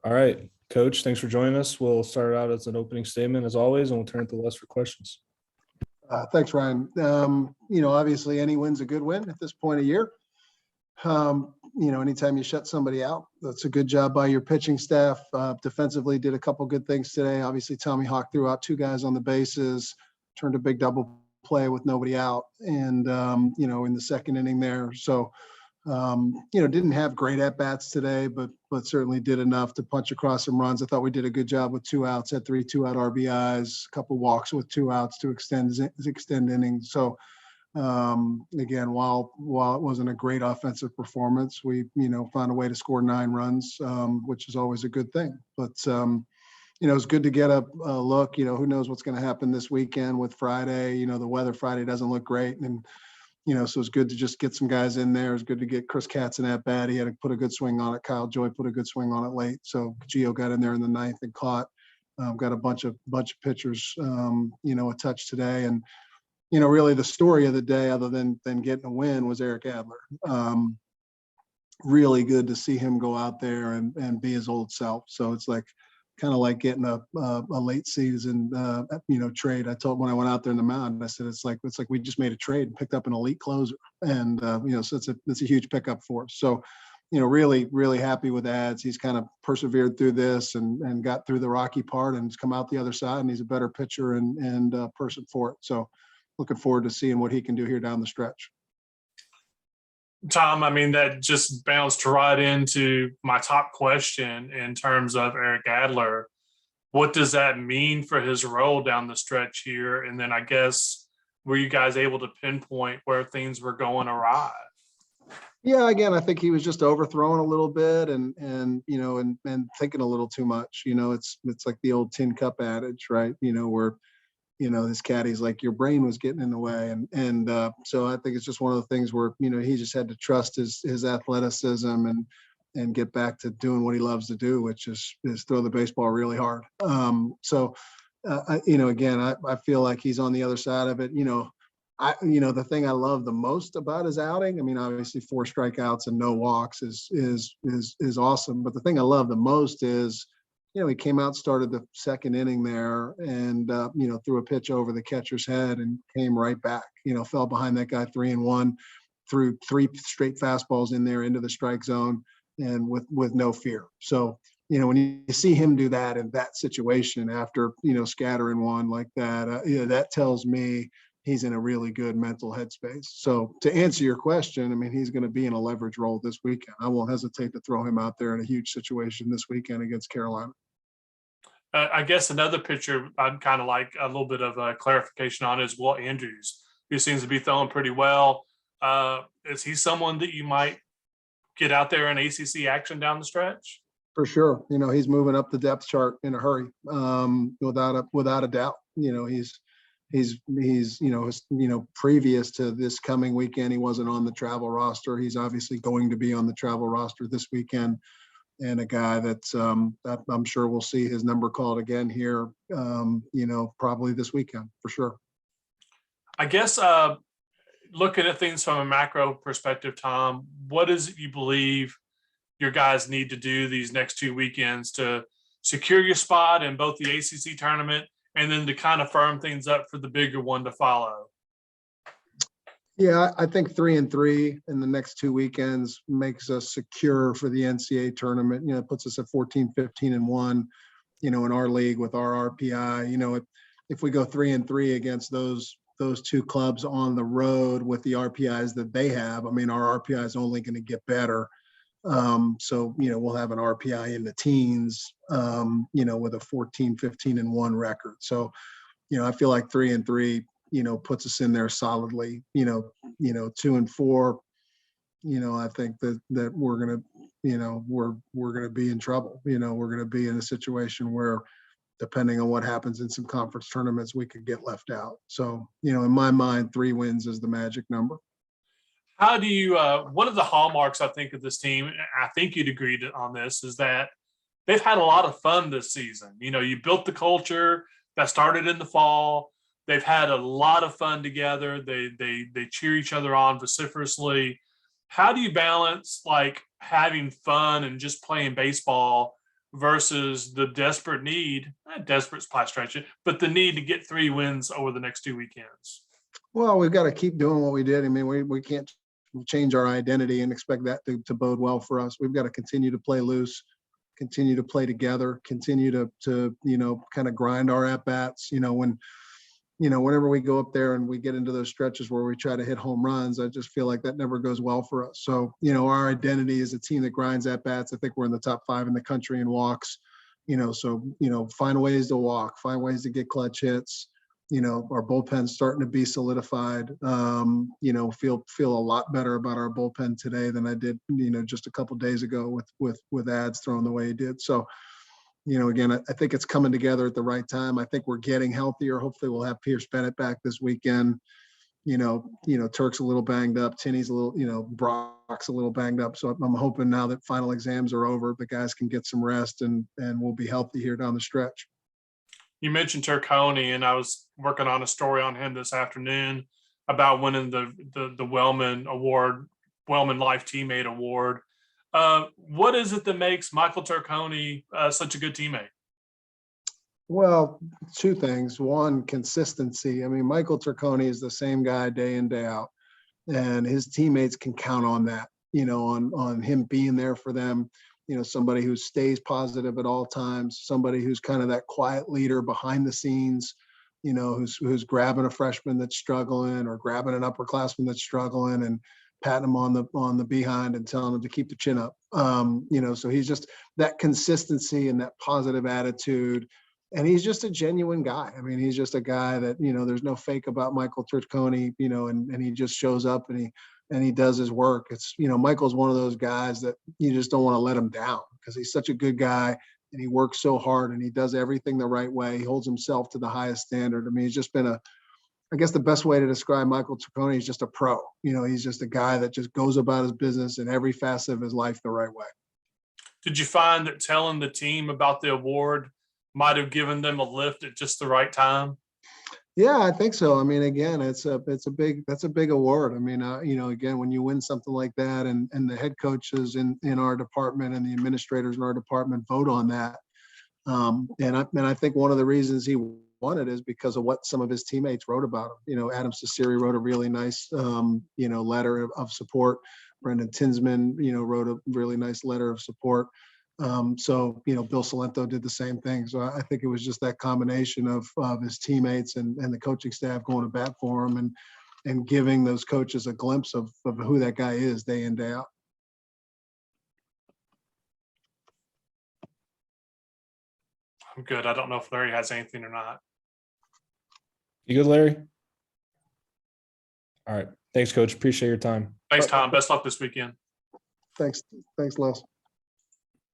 All right, Coach, thanks for joining us. We'll start out as an opening statement as always, and we'll turn it to Les for questions. Thanks, Ryan. Obviously any win's a good win at this point of year. Anytime you shut somebody out, that's a good job by your pitching staff. Defensively did a couple good things today. Obviously, Tommy Hawk threw out two guys on the bases, turned a big double play with nobody out, and, in the second inning there. So, didn't have great at-bats today, but certainly did enough to punch across some runs. I thought we did a good job with two outs, had 3 2-out RBIs, a couple walks with 2 outs to extend innings. So, again, while it wasn't a great offensive performance, we, found a way to score 9 runs, which is always a good thing. But, it's good to get a look. Who knows what's going to happen this weekend with Friday. The weather Friday doesn't look great. And, so it's good to just get some guys in there. It's good to get Chris Katzen at bat. He had to put a good swing on it. Kyle Joy put a good swing on it late. So Gio got in there in the 9th and caught. Got a bunch of pitchers, a touch today. And, really the story of the day, other than getting a win, was Eric Adler. Really good to see him go out there and be his old self. So it's kind of like getting a late season, trade. I told when I went out there in the mound, I said, it's like we just made a trade and picked up an elite closer. And, so it's a huge pickup for us. So, really, really happy with Ads. He's kind of persevered through this and got through the rocky part and has come out the other side, and he's a better pitcher and person for it. So looking forward to seeing what he can do here down the stretch. Tom, that just bounced right into my top question in terms of Eric Adler. What does that mean for his role down the stretch here? And then I guess, were you guys able to pinpoint where things were going awry? Yeah, again, I think he was just overthrown a little bit and thinking a little too much. It's like the old tin cup adage, right? Where this caddy's like, your brain was getting in the way. And so I think it's just one of the things where, he just had to trust his athleticism and get back to doing what he loves to do, which is throw the baseball really hard. Again, I feel like he's on the other side of it. The thing I love the most about his outing, obviously 4 strikeouts and no walks is awesome. But the thing I love the most is, he came out, started the second inning there and, threw a pitch over the catcher's head and came right back, fell behind that guy 3-1, threw 3 straight fastballs in there into the strike zone and with no fear. So, when you see him do that in that situation after, scattering one like that, that tells me he's in a really good mental headspace. So to answer your question, he's going to be in a leverage role this weekend. I won't hesitate to throw him out there in a huge situation this weekend against Carolina. I guess another pitcher I'd kind of like a little bit of a clarification on is Will Andrews, who seems to be throwing pretty well. Is he someone that you might get out there in ACC action down the stretch? For sure. He's moving up the depth chart in a hurry, without a doubt. He's previous to this coming weekend, he wasn't on the travel roster. He's obviously going to be on the travel roster this weekend. And a guy that's I'm sure we'll see his number called again here, probably this weekend for sure. I guess looking at things from a macro perspective, Tom, what is it you believe your guys need to do these next 2 weekends to secure your spot in both the ACC tournament and then to kind of firm things up for the bigger one to follow? Yeah, I think 3-3 in the next 2 weekends makes us secure for the NCAA tournament. It puts us at 14, 15-1, in our league with our RPI. If we go 3-3 against those 2 clubs on the road with the RPIs that they have, our RPI is only going to get better. So, we'll have an RPI in the teens, with a 14, 15-1 record. So, I feel like 3-3, puts us in there solidly. 2-4, I think that we're gonna, we're gonna be in trouble. We're gonna be in a situation where, depending on what happens in some conference tournaments, we could get left out. So, in my mind, 3 wins is the magic number. How do you? One of the hallmarks I think of this team, I think you'd agree on this, is that they've had a lot of fun this season. You built the culture that started in the fall. They've had a lot of fun together. They cheer each other on vociferously. How do you balance having fun and just playing baseball versus the desperate need, desperate's probably stretching, but the need to get 3 wins over the next 2 weekends? Well, we've got to keep doing what we did. I mean, we can't change our identity and expect that to bode well for us. We've got to continue to play loose, continue to play together, continue to kind of grind our at bats. Whenever we go up there and we get into those stretches where we try to hit home runs, I just feel like that never goes well for us. So, our identity is a team that grinds at bats. I think we're in the top 5 in the country in walks, find ways to walk, find ways to get clutch hits. Our bullpen's starting to be solidified. Feel a lot better about our bullpen today than I did, just a couple days ago with Ads throwing the way he did. So, again, I think it's coming together at the right time. I think we're getting healthier. Hopefully we'll have Pierce Bennett back this weekend. Turk's a little banged up. Tinney's a little, Brock's a little banged up. So I'm hoping now that final exams are over, the guys can get some rest and we'll be healthy here down the stretch. You mentioned Turconi, and I was working on a story on him this afternoon about winning the Wellman Award, Wellman Life Teammate Award. What is it that makes Michael Turconi such a good teammate? Well, 2 things. One, consistency. I mean, Michael Turconi is the same guy day in, day out, and his teammates can count on that, on him being there for them. Somebody who stays positive at all times, somebody who's kind of that quiet leader behind the scenes, who's grabbing a freshman that's struggling or grabbing an upperclassman that's struggling and patting him on the behind and telling him to keep the chin up. So he's just that consistency and that positive attitude. And he's just a genuine guy. I mean, he's just a guy that, there's no fake about Michael Turconi, and he just shows up and he does his work. It's, Michael's one of those guys that you just don't want to let him down because he's such a good guy and he works so hard and he does everything the right way. He holds himself to the highest standard. I mean, he's just been I guess the best way to describe Michael Turconi is just a pro. He's just a guy that just goes about his business in every facet of his life the right way. Did you find that telling the team about the award might have given them a lift at just the right time? Yeah, I think so. I mean, again, that's a big award. I mean, again, when you win something like that and the head coaches in our department and the administrators in our department vote on that. And I think one of the reasons he won it is because of what some of his teammates wrote about him. Adam Ciceri wrote a really nice, letter of support. Brendan Tinsman, wrote a really nice letter of support. So, Bill Salento did the same thing. So I think it was just that combination of his teammates and the coaching staff going to bat for him and giving those coaches a glimpse of who that guy is day in, day out. I'm good. I don't know if Larry has anything or not. You good, Larry? All right. Thanks, Coach. Appreciate your time. Thanks, Tom. Best luck this weekend. Thanks, Les.